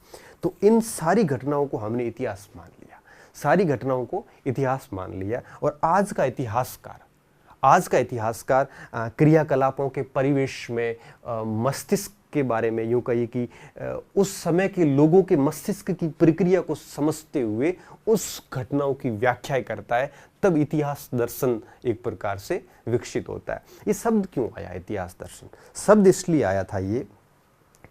तो इन सारी घटनाओं को हमने इतिहास मान लिया, सारी घटनाओं को इतिहास मान लिया। और आज का इतिहासकार क्रियाकलापों के परिवेश में मस्तिष्क के बारे में, यूं कहिए कि उस समय के लोगों के मस्तिष्क की प्रक्रिया को समझते हुए उस घटनाओं की व्याख्या करता है। तब इतिहास दर्शन एक प्रकार से विकसित होता है। ये शब्द क्यों आया इतिहास दर्शन? शब्द इसलिए आया था ये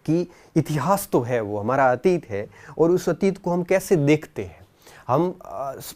कि इतिहास तो है, वो हमारा अतीत है, और उस अतीत को हम कैसे देखते हैं, हम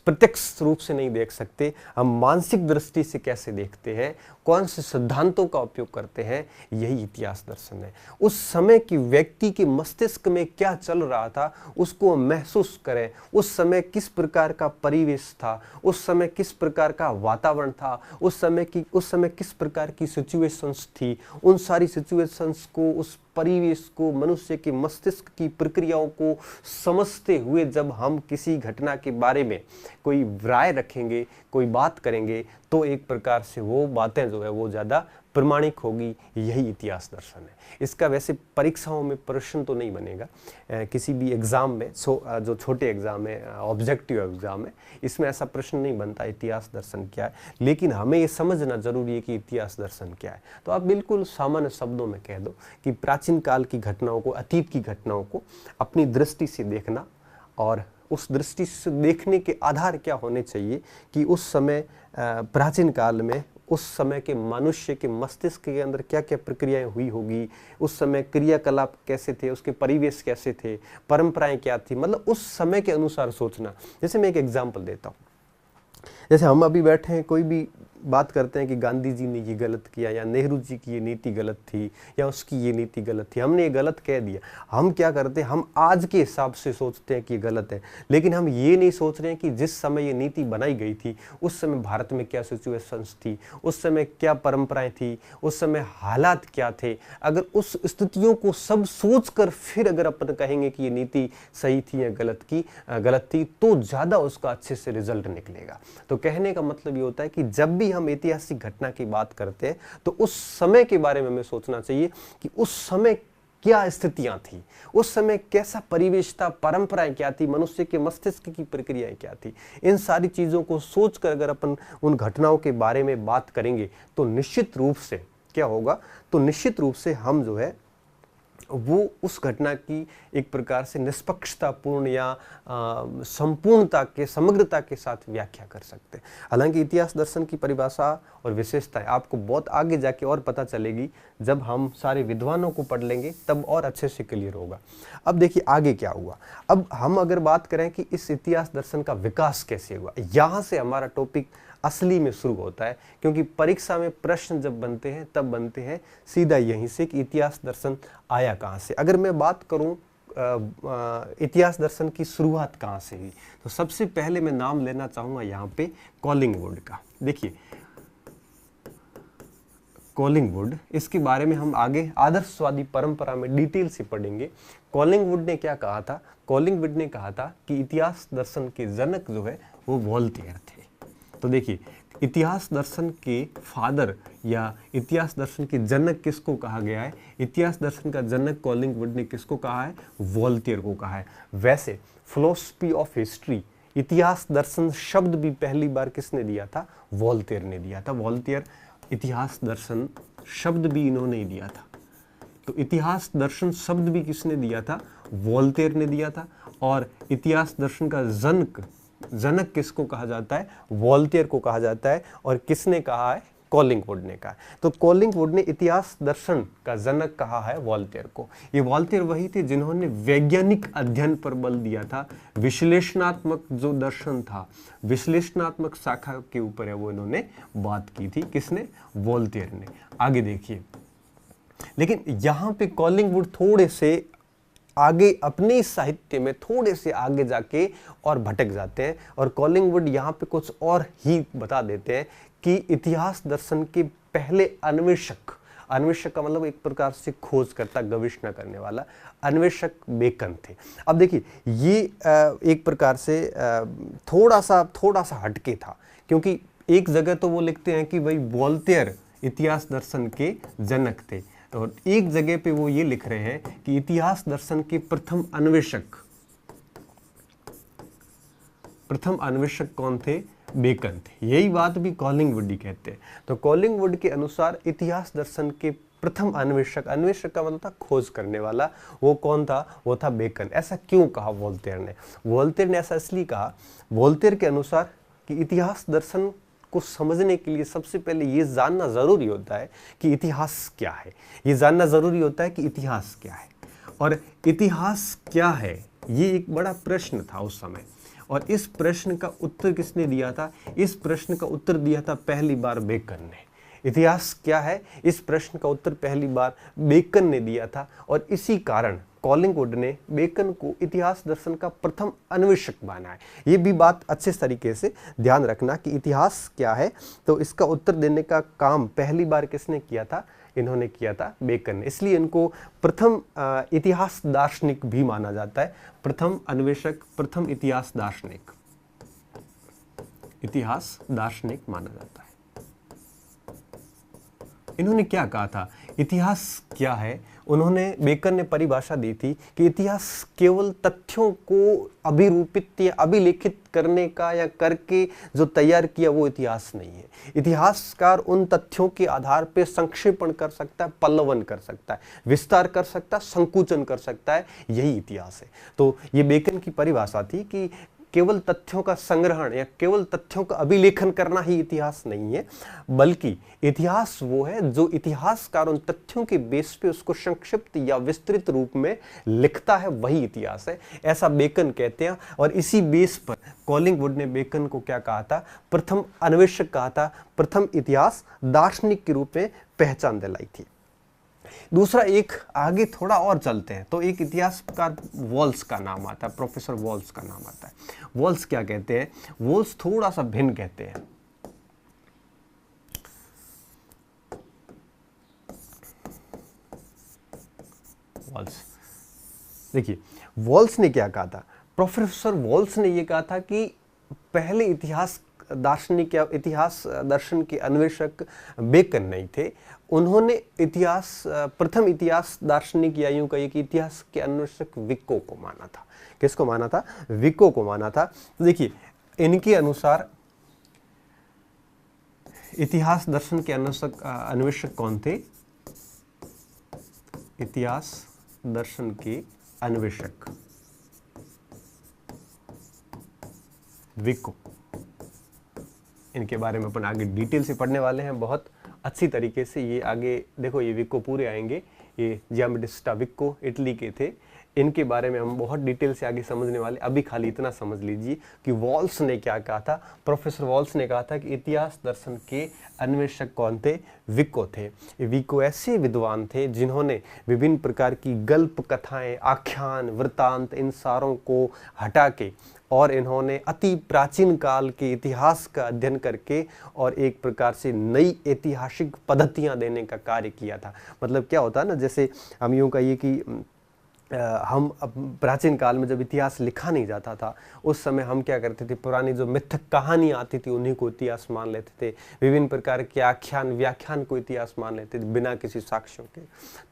प्रत्यक्ष रूप से नहीं देख सकते, हम मानसिक दृष्टि से कैसे देखते हैं, कौन से सिद्धांतों का उपयोग करते हैं, यही इतिहास दर्शन है। उस समय की व्यक्ति के मस्तिष्क में क्या चल रहा था उसको महसूस करें, उस समय किस प्रकार का परिवेश था, उस समय किस प्रकार का वातावरण था, उस समय किस प्रकार की सिचुएशंस थी, उन सारी सिचुएशंस को, उस परिवेश को, मनुष्य के मस्तिष्क की प्रक्रियाओं को समझते हुए जब हम किसी घटना के बारे में कोई राय रखेंगे, कोई बात करेंगे, तो एक प्रकार से वो बातें जो है वो ज़्यादा प्रमाणिक होगी। यही इतिहास दर्शन है। इसका वैसे परीक्षाओं में प्रश्न तो नहीं बनेगा, किसी भी एग्ज़ाम में, जो छोटे एग्ज़ाम है, ऑब्जेक्टिव एग्ज़ाम है, इसमें ऐसा प्रश्न नहीं बनता इतिहास दर्शन क्या है। लेकिन हमें ये समझना ज़रूरी है कि इतिहास दर्शन क्या है। तो आप बिल्कुल सामान्य शब्दों में कह दो कि प्राचीन काल की घटनाओं को, अतीत की घटनाओं को अपनी दृष्टि से देखना, और उस दृष्टि से देखने के आधार क्या होने चाहिए कि उस समय प्राचीन काल में उस समय के मनुष्य के मस्तिष्क के अंदर क्या क्या प्रक्रियाएं हुई होगी, उस समय क्रियाकलाप कैसे थे, उसके परिवेश कैसे थे, परंपराएं क्या थी, मतलब उस समय के अनुसार सोचना। जैसे मैं एक एग्जांपल देता हूँ, जैसे हम अभी बैठे हैं, कोई भी बात करते हैं कि गांधी जी ने ये गलत किया, या नेहरू जी की ये नीति गलत थी, या उसकी ये नीति गलत थी, हमने ये गलत कह दिया। हम क्या करते हैं, हम आज के हिसाब से सोचते हैं कि ये गलत है, लेकिन हम ये नहीं सोच रहे हैं कि जिस समय ये नीति बनाई गई थी उस समय भारत में क्या सिचुएशंस थी, उस समय क्या परंपराएं थी, उस समय हालात क्या थे। अगर उस स्थितियों को सब सोच कर फिर अगर अपन कहेंगे कि ये नीति सही थी या गलत थी, तो ज़्यादा उसका अच्छे से रिजल्ट निकलेगा। तो कहने का मतलब ये होता है कि जब भी हम ऐतिहासिक घटना की बात करते हैं तो उस समय के बारे में हमें सोचना चाहिए कि उस समय क्या स्थितियां थी, उस समय कैसा परिवेश था, परंपराएं क्या थी, मनुष्य के मस्तिष्क की प्रक्रियाएं क्या थी। इन सारी चीजों को सोचकर अगर अपन उन घटनाओं के बारे में बात करेंगे तो निश्चित रूप से क्या होगा, तो निश्चित रूप से हम जो है वो उस घटना की एक प्रकार से निष्पक्षतापूर्ण या संपूर्णता के, समग्रता के साथ व्याख्या कर सकते हैं। हालांकि इतिहास दर्शन की परिभाषा और विशेषताएं आपको बहुत आगे जाके और पता चलेगी, जब हम सारे विद्वानों को पढ़ लेंगे तब और अच्छे से क्लियर होगा। अब देखिए आगे क्या हुआ। अब हम अगर बात करें कि इस इतिहास दर्शन का विकास कैसे हुआ, यहाँ से हमारा टॉपिक असली में शुरू होता है, क्योंकि परीक्षा में प्रश्न जब बनते हैं तब बनते हैं सीधा यहीं से कि इतिहास दर्शन आया कहाँ से। अगर मैं बात करूं इतिहास दर्शन की शुरुआत कहाँ से हुई, तो सबसे पहले मैं नाम लेना चाहूँगा यहाँ पे कॉलिंगवुड का। देखिए कॉलिंगवुड, इसके बारे में हम आगे आदर्शवादी परंपरा में डिटेल से पढ़ेंगे। कॉलिंगवुड ने क्या कहा था, कॉलिंगवुड ने कहा था कि इतिहास दर्शन के जनक जो है वो वोल्टेयर थे। तो देखिए इतिहास दर्शन के फादर या इतिहास दर्शन के जनक किसको कहा गया है, इतिहास दर्शन का जनक कॉलिंगवुड ने किसको कहा है, वोल्टेयर को कहा है। वैसे फिलॉसफी ऑफ हिस्ट्री, इतिहास दर्शन शब्द भी पहली बार किसने दिया था, वोल्टेयर ने दिया था। वोल्टेयर इतिहास दर्शन शब्द भी इन्होंने ही दिया था। तो इतिहास दर्शन शब्द भी किसने दिया था, वोल्टेयर ने दिया था। और इतिहास दर्शन का जनक किसको कहा जाता है, वोल्टेयर को कहा जाता है। और किसने कहा है, कॉलिंगवुड ने कहा। तो कॉलिंगवुड ने इतिहास दर्शन का जनक कहा है वोल्टेयर को। ये वोल्टेयर वही थे जिन्होंने वैज्ञानिक अध्ययन पर बल दिया था। विश्लेषणात्मक जो दर्शन था, विश्लेषणात्मक शाखा के ऊपर है, वो इन्होंने बात की थी। किसने, वोल्टेयर ने। आगे देखिए, लेकिन यहां पे कॉलिंगवुड थोड़े से आगे अपने साहित्य में थोड़े से आगे जाके और भटक जाते हैं, और कॉलिंगवुड यहाँ पे कुछ और ही बता देते हैं कि इतिहास दर्शन के पहले अन्वेषक का मतलब एक प्रकार से खोजकर्ता, गवेषणा करने वाला अन्वेषक बेकन थे। अब देखिए ये एक प्रकार से थोड़ा सा हटके था, क्योंकि एक जगह तो वो लिखते हैं कि भाई वोल्टेयर इतिहास दर्शन के जनक थे, और एक जगह पे वो ये लिख रहे हैं कि इतिहास दर्शन के प्रथम अन्वेषक कौन थे, बेकन थे। यही बात भी कॉलिंगवुड ही कहते हैं। तो कॉलिंगवुड के अनुसार इतिहास दर्शन के प्रथम अन्वेषक का मतलब था खोज करने वाला, वो कौन था, वो था बेकन। ऐसा क्यों कहा वोल्टेयर ने? वोल्टेयर ने ऐसा इसलिए कहा, वोल्टेयर के अनुसार कि इतिहास दर्शन को समझने के लिए सबसे पहले ये जानना जरूरी होता है कि इतिहास क्या है। ये जानना जरूरी होता है कि इतिहास क्या है, और इतिहास क्या है ये एक बड़ा प्रश्न था उस समय। और इस प्रश्न का उत्तर किसने दिया था? इस प्रश्न का उत्तर दिया था पहली बार बेकन ने। इतिहास क्या है, इस प्रश्न का उत्तर पहली बार बेकन ने दिया था और इसी कारण कॉलिंगवुड ने बेकन को इतिहास दर्शन का प्रथम अन्वेषक माना है। ये भी बात अच्छे तरीके से ध्यान रखना कि इतिहास क्या है, तो इसका उत्तर देने का काम पहली बार किसने किया था? इन्होंने किया था बेकन ने। इसलिए इनको प्रथम इतिहास दार्शनिक भी माना जाता है। प्रथम अन्वेषक, प्रथम इतिहास दार्शनिक, इतिहास दार्शनिक माना जाता है। इन्होंने क्या कहा था? इतिहास क्या है? उन्होंने, बेकन ने परिभाषा दी थी कि इतिहास केवल तथ्यों को अभिरूपित या अभिलेखित करने का या करके जो तैयार किया वो इतिहास नहीं है। इतिहासकार उन तथ्यों के आधार पर संक्षेपण कर सकता है, पल्लवन कर सकता है, विस्तार कर सकता है, संकुचन कर सकता है, यही इतिहास है। तो ये बेकन की परिभाषा थी कि केवल तथ्यों का संग्रहण या केवल तथ्यों का अभिलेखन करना ही इतिहास नहीं है, बल्कि इतिहास वो है जो इतिहासकार उन तथ्यों के बेस पे उसको संक्षिप्त या विस्तृत रूप में लिखता है, वही इतिहास है, ऐसा बेकन कहते हैं। और इसी बेस पर कॉलिंगवुड ने बेकन को क्या कहा था? प्रथम अन्वेषक कहा था, प्रथम इतिहास दार्शनिक के रूप में पहचान दिलाई थी। दूसरा, एक आगे थोड़ा और चलते हैं तो एक इतिहासकार वॉल्स का नाम आता है, प्रोफेसर वॉल्स का नाम आता है। वॉल्स क्या कहते हैं? वॉल्स थोड़ा सा भिन्न कहते हैं। वॉल्स, देखिए वॉल्स ने क्या कहा था? प्रोफेसर वॉल्स ने यह कहा था कि पहले इतिहास दार्शनिक या इतिहास दर्शन के अन्वेषक बेकन नहीं थे। उन्होंने इतिहास, प्रथम इतिहास दार्शनिक या यूं कहिए कि इतिहास के अन्वेषक विको को माना था। किसको माना था? विको को माना था। तो देखिए, इनके अनुसार इतिहास दर्शन के अन्वेषक कौन थे? इतिहास दर्शन के अन्वेषक विको। इनके बारे में अपन आगे डिटेल से पढ़ने वाले हैं, बहुत अच्छी तरीके से। ये आगे देखो, ये विको पूरे आएंगे। ये जियोबाटिस्टा विको इटली के थे। इनके बारे में हम बहुत डिटेल से आगे समझने वाले। अभी खाली इतना समझ लीजिए कि वॉल्स ने क्या कहा था। प्रोफेसर वॉल्स ने कहा था कि इतिहास दर्शन के अन्वेषक कौन थे? विको थे। विको ऐसे विद्वान थे जिन्होंने विभिन्न प्रकार की गल्प कथाएं, आख्यान, वृत्तांत, इन सारों को हटा के और इन्होंने अति प्राचीन काल के इतिहास का अध्ययन करके और एक प्रकार से नई ऐतिहासिक पद्धतियां देने का कार्य किया था। मतलब क्या होता है ना, जैसे हम यूं कहिए कि हम प्राचीन काल में जब इतिहास लिखा नहीं जाता था, उस समय हम क्या करते थे? पुरानी जो मिथक कहानी आती थी उन्हीं को इतिहास मान लेते थे। विभिन्न प्रकार के आख्यान, व्याख्यान को इतिहास मान लेते थे बिना किसी साक्ष्यों के।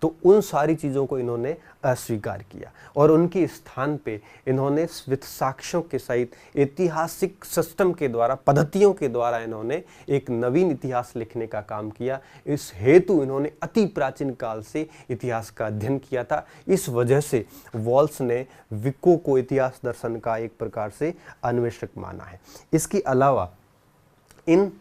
तो उन सारी चीज़ों को इन्होंने अस्वीकार किया और उनके स्थान पे इन्होंने साक्ष्यों के सहित ऐतिहासिक सिस्टम के द्वारा, पद्धतियों के द्वारा इन्होंने एक नवीन इतिहास लिखने का काम किया। इस हेतु इन्होंने अति प्राचीन काल से इतिहास का अध्ययन किया था। इस वजह से वॉल्स ने विको को इतिहास दर्शन का एक प्रकार से अन्वेषक माना है। इसके अलावा इन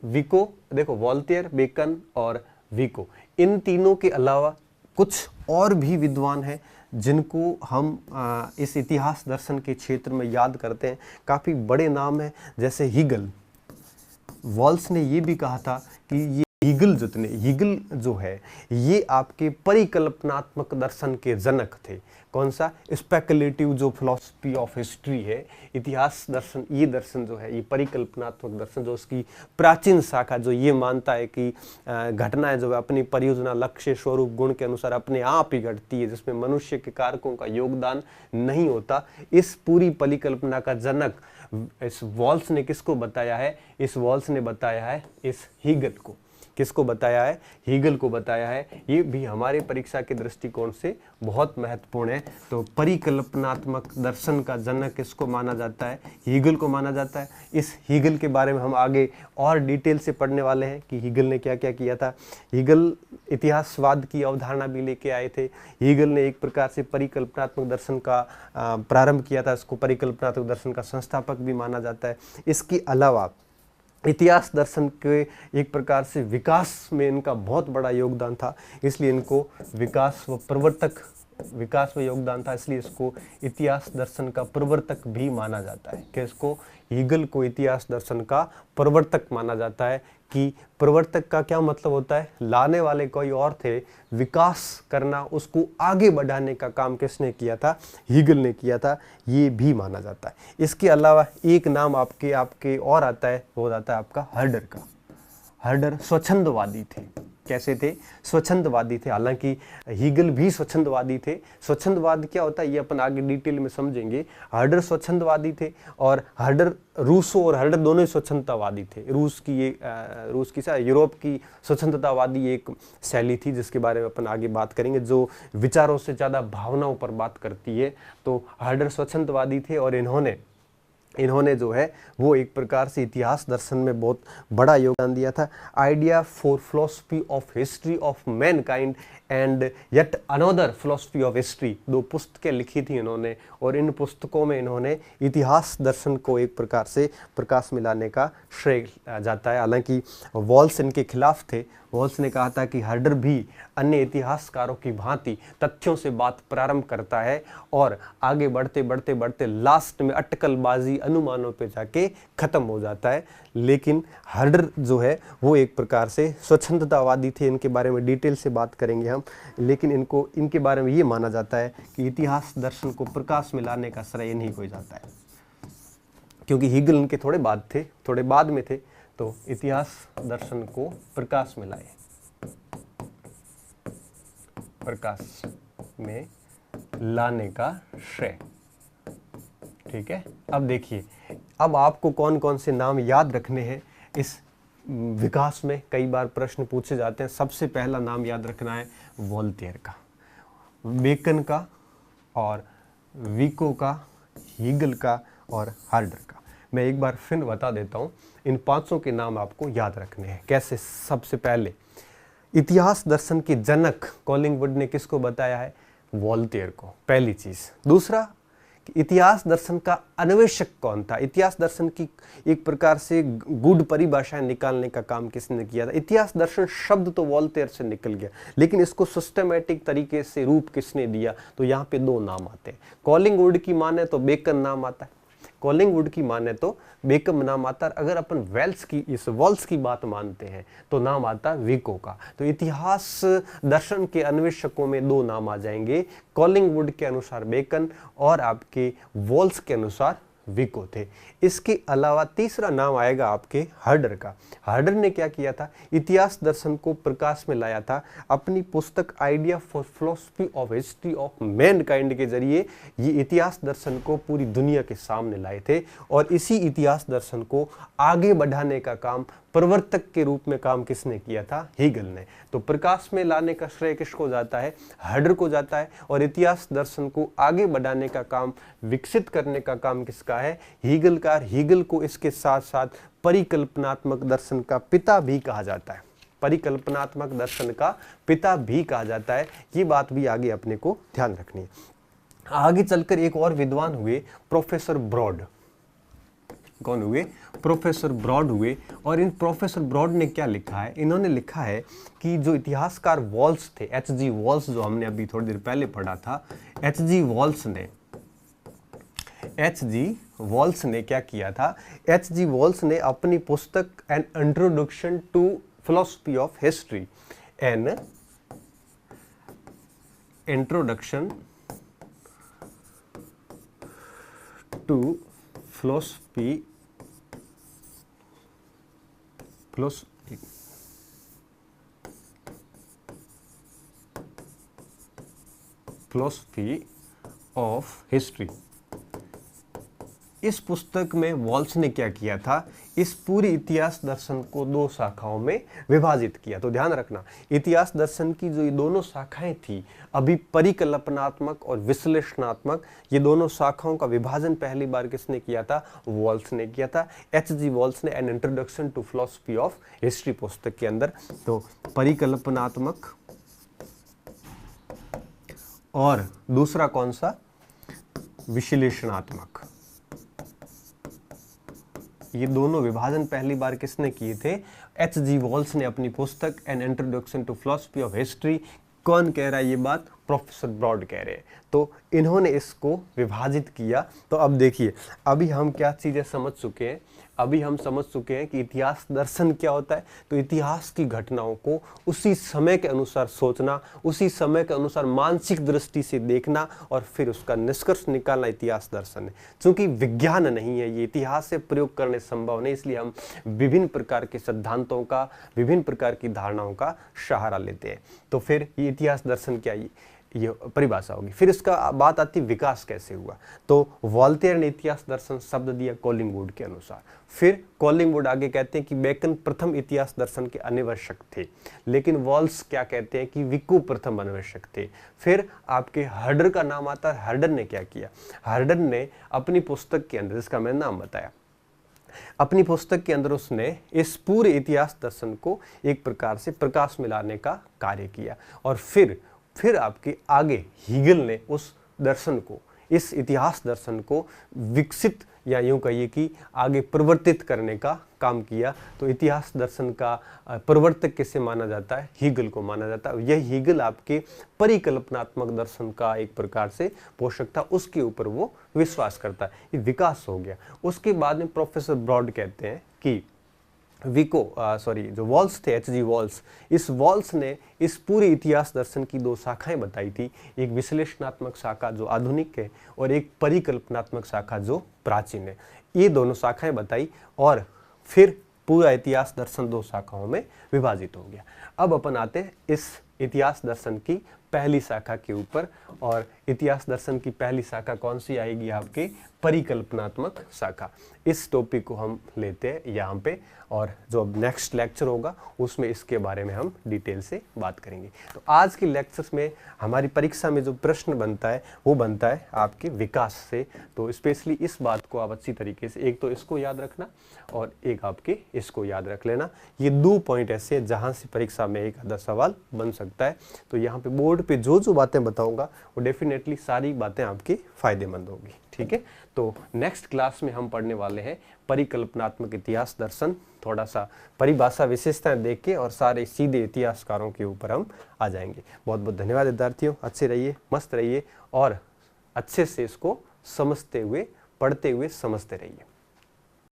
विको, देखो वॉल्टेयर, बेकन और विको, इन तीनों के अलावा कुछ और भी विद्वान हैं जिनको हम इस इतिहास दर्शन के क्षेत्र में याद करते हैं। काफ़ी बड़े नाम हैं, जैसे हीगल। वॉल्स ने ये भी कहा था कि ये हीगल जो है ये आपके परिकल्पनात्मक दर्शन के जनक थे। कौन सा? स्पेकुलेटिव जो फिलॉसफी ऑफ हिस्ट्री है, इतिहास दर्शन, ये दर्शन जो है, ये परिकल्पनात्मक दर्शन जो उसकी प्राचीन शाखा जो ये मानता है कि घटनाएं जो है अपनी परियोजना, लक्ष्य, स्वरूप, गुण के अनुसार अपने आप ही घटती है, जिसमें मनुष्य के कारकों का योगदान नहीं होता। इस पूरी परिकल्पना का जनक इस वॉल्स ने किसको बताया है? इस वॉल्स ने बताया है इस हीगल को। किसको बताया है? हीगल को बताया है। ये भी हमारे परीक्षा के दृष्टिकोण से बहुत महत्वपूर्ण है। तो परिकल्पनात्मक दर्शन का जनक किसको माना जाता है? हीगल को माना जाता है। इस हीगल के बारे में हम आगे और डिटेल से पढ़ने वाले हैं कि हीगल ने क्या क्या किया था। हीगल इतिहासवाद की अवधारणा भी लेके आए थे। हीगल ने एक प्रकार से परिकल्पनात्मक दर्शन का प्रारंभ किया था। इसको परिकल्पनात्मक दर्शन का संस्थापक भी माना जाता है। इसके अलावा इतिहास दर्शन के एक प्रकार से विकास में इनका बहुत बड़ा योगदान था, इसलिए इनको विकास व प्रवर्तक विकास में योगदान था, इसलिए इसको इतिहास दर्शन का प्रवर्तक भी माना जाता है। कि इसको हीगल को इतिहास दर्शन का प्रवर्तक माना जाता है। कि प्रवर्तक का क्या मतलब होता है? लाने वाले कोई और थे, विकास करना, उसको आगे बढ़ाने का काम किसने किया था? हीगल ने किया था, ये भी माना जाता है। इसके अलावा एक नाम आपके और आता है, वो आता है आपका हर्डर का। हर्डर स्वच्छंदवादी थे। कैसे थे? स्वच्छंदवादी थे। हालांकि हीगल भी स्वच्छंदवादी थे। स्वच्छंदवाद क्या होता है ये अपन आगे डिटेल में समझेंगे। हर्डर स्वच्छंदवादी थे और हर्डर, रूसो और हर्डर दोनों ही स्वच्छंदतावादी थे। रूस की यूरोप की स्वच्छंदतावादी एक शैली थी जिसके बारे में अपन आगे बात करेंगे, जो विचारों से ज़्यादा भावनाओं पर बात करती है। तो हर्डर स्वच्छंदवादी थे और इन्होंने जो है वो एक प्रकार से इतिहास दर्शन में बहुत बड़ा योगदान दिया था। Idea for philosophy of history of Mankind and yet another philosophy of history, 2 पुस्तकें लिखी थी इन्होंने, और इन पुस्तकों में इन्होंने इतिहास दर्शन को एक प्रकार से प्रकाश में लाने का श्रेय जाता है। हालांकि वॉल्स इनके खिलाफ थे। वॉल्स ने कहा था कि हर्डर भी अन्य इतिहासकारों की भांति तथ्यों से बात प्रारंभ करता है और आगे बढ़ते लास्ट में अटकलबाजी, अनुमानों पे जाके खत्म हो जाता है। लेकिन हर्डर जो है वो एक प्रकार से स्वच्छंदतावादी थे। इनके बारे में डिटेल से बात करेंगे हम। लेकिन इनके बारे में ये माना जाता है कि इतिहास दर्शन को प्रकाश में लाने का श्रेय इन्हीं को जाता है, क्योंकि हीगल इनके थोड़े बाद में थे। तो इतिहास दर्शन को प्रकाश में लाए, प्रकाश में लाने का श्रेय। ठीक है, अब देखिए, अब आपको कौन कौन से नाम याद रखने हैं इस विकास में। कई बार प्रश्न पूछे जाते हैं। सबसे पहला नाम याद रखना है वोल्टेयर का, बेकन का, और विको का, हीगल का और हर्डर का। मैं एक बार फिर बता देता हूँ, इन 500 के नाम आपको याद रखने हैं। कैसे? सबसे पहले इतिहास दर्शन के जनक कॉलिंगवुड ने किसको बताया है? वोल्टेयर को, पहली चीज। दूसरा, इतिहास दर्शन का अन्वेषक कौन था? इतिहास दर्शन की एक प्रकार से गूढ़ परिभाषाएं निकालने का काम किसने किया था? इतिहास दर्शन शब्द तो वोल्टेयर से निकल गया, लेकिन इसको सिस्टमैटिक तरीके से रूप किसने दिया? तो यहाँ पे 2 नाम आते हैं। कॉलिंगवुड की माने तो बेकन नाम आता है, कॉलिंगवुड की माने तो बेकन नाम आता है। अगर अपन वॉल्स की बात मानते हैं तो नाम आता है विको का। तो इतिहास दर्शन के अन्वेषकों में 2 नाम आ जाएंगे, कॉलिंगवुड के अनुसार बेकन और आपके वॉल्स के अनुसार विको थे। इसके अलावा तीसरा नाम आएगा आपके हर्डर का। हर्डर ने क्या किया था? इतिहास दर्शन को प्रकाश में लाया था अपनी पुस्तक idea for philosophy of history of Mankind के जरिए। ये इतिहास दर्शन को पूरी दुनिया के सामने लाए थे और इसी इतिहास दर्शन को आगे बढ़ाने का काम, प्रवर्तक के रूप में काम किसने किया था? हीगल ने। तो प्रकाश में लाने का श्रेय किसको जाता है? हर्डर को जाता है। और इतिहास दर्शन को आगे बढ़ाने का काम, विकसित करने का काम किसका है? हीगल का। हीगल को इसके साथ साथ परिकल्पनात्मक दर्शन का पिता भी कहा जाता है। परिकल्पनात्मक दर्शन का पिता भी कहा जाता है। ये बात भी आगे अपने को ध्यान रखनी है। आगे चलकर एक और विद्वान हुए, प्रोफेसर ब्रॉड। कौन हुए? प्रोफेसर ब्रॉड हुए। और इन प्रोफेसर ब्रॉड ने क्या लिखा है? इन्होंने लिखा है कि जो इतिहासकार वॉल्स थे, एच.जी. वॉल्स, जो हमने अभी थोड़ी देर पहले पढ़ा था, एच.जी. वॉल्स ने क्या किया था? एच.जी. वॉल्स ने अपनी पुस्तक an introduction to philosophy of history, an introduction to philosophy of history. इस पुस्तक में वॉल्स ने क्या किया था? इस पूरी इतिहास दर्शन को 2 शाखाओं में विभाजित किया। तो ध्यान रखना, इतिहास दर्शन की जो ये दोनों शाखाएं थी, अभी परिकल्पनात्मक और विश्लेषणात्मक, ये दोनों शाखाओं का विभाजन पहली बार किसने किया था? वॉल्स ने किया था। एच.जी. वॉल्स ने an introduction to philosophy of history पुस्तक के अंदर। तो परिकल्पनात्मक और दूसरा कौन सा? विश्लेषणात्मक। ये दोनों विभाजन पहली बार किसने किए थे? एच.जी. वॉल्स ने अपनी पुस्तक an introduction to philosophy of history. कौन कह रहा है ये बात? प्रोफेसर ब्रॉड कह रहे हैं। तो इन्होंने इसको विभाजित किया। तो अब देखिए, अभी हम क्या चीज़ें समझ चुके हैं, अभी हम समझ चुके हैं कि इतिहास दर्शन क्या होता है। तो इतिहास की घटनाओं को उसी समय के अनुसार सोचना, उसी समय के अनुसार मानसिक दृष्टि से देखना और फिर उसका निष्कर्ष निकालना इतिहास दर्शन है। चूंकि विज्ञान नहीं है, ये इतिहास से प्रयोग करने संभव नहीं, इसलिए हम विभिन्न प्रकार के सिद्धांतों का, विभिन्न प्रकार की धारणाओं का सहारा लेते हैं। तो फिर ये इतिहास दर्शन क्या, ये परिभाषा होगी। फिर इसका बात आती विकास कैसे हुआ। तो वॉल्टेयर ने इतिहास दर्शन शब्द दिया कॉलिंगवुड के अनुसार। फिर कॉलिंगवुड आगे कहते हैं कि बेकन प्रथम इतिहास दर्शन के अन्वेषक थे, लेकिन वॉल्स क्या कहते हैं कि विको प्रथम अन्वेषक थे। फिर आपके हर्डर का नाम आता है। हर्डर ने क्या किया, हर्डर ने अपनी पुस्तक के अंदर, जिसका मैंने नाम बताया, अपनी पुस्तक के अंदर उसने इस पूरे इतिहास दर्शन को एक प्रकार से प्रकाश में लाने का कार्य किया। और फिर आपके आगे हीगल ने उस दर्शन को, इस इतिहास दर्शन को विकसित या यूं कहिए कि आगे परिवर्तित करने का काम किया। तो इतिहास दर्शन का प्रवर्तक किसे माना जाता है, हीगल को माना जाता है। यह हीगल आपके परिकल्पनात्मक दर्शन का एक प्रकार से पोषक था, उसके ऊपर वो विश्वास करता है। ये विकास हो गया। उसके बाद में प्रोफेसर ब्रॉड कहते हैं कि जो वॉल्स थे, एच जी वॉल्स, इस वॉल्स ने इस पूरे इतिहास दर्शन की दो शाखाएं बताई थी, एक विश्लेषणात्मक शाखा जो आधुनिक है और एक परिकल्पनात्मक शाखा जो प्राचीन है। ये दोनों शाखाएं बताई और फिर पूरा इतिहास दर्शन दो शाखाओं में विभाजित हो गया। अब अपन आते हैं इस इतिहास दर्शन की पहली शाखा के ऊपर, और इतिहास दर्शन की पहली शाखा कौन सी आएगी, आपके परिकल्पनात्मक शाखा। इस टॉपिक को हम लेते हैं यहाँ पे, और जो अब नेक्स्ट लेक्चर होगा उसमें इसके बारे में हम डिटेल से बात करेंगे। तो आज के लेक्चर्स में हमारी परीक्षा में जो प्रश्न बनता है वो बनता है आपके विकास से। तो स्पेशली इस बात को आप अच्छी तरीके से, एक तो इसको याद रखना और एक आपके इसको याद रख लेना। ये 2 पॉइंट ऐसे हैं जहाँ से परीक्षा में एक आधा सवाल बन सकता है। तो यहाँ पे बोर्ड पे जो बातें बताऊंगा वो डेफिनेटली सारी बातें आपकी फायदेमंद होगी। ठीक है, तो नेक्स्ट क्लास में हम पढ़ने वाले हैं परिकल्पनात्मक इतिहास दर्शन। थोड़ा सा परिभाषा विशेषताएं देख के और सारे सीधे इतिहासकारों के ऊपर हम आ जाएंगे। बहुत बहुत धन्यवाद विद्यार्थियों, अच्छे रहिए, मस्त रहिए और अच्छे से इसको समझते हुए, पढ़ते हुए समझते रहिए।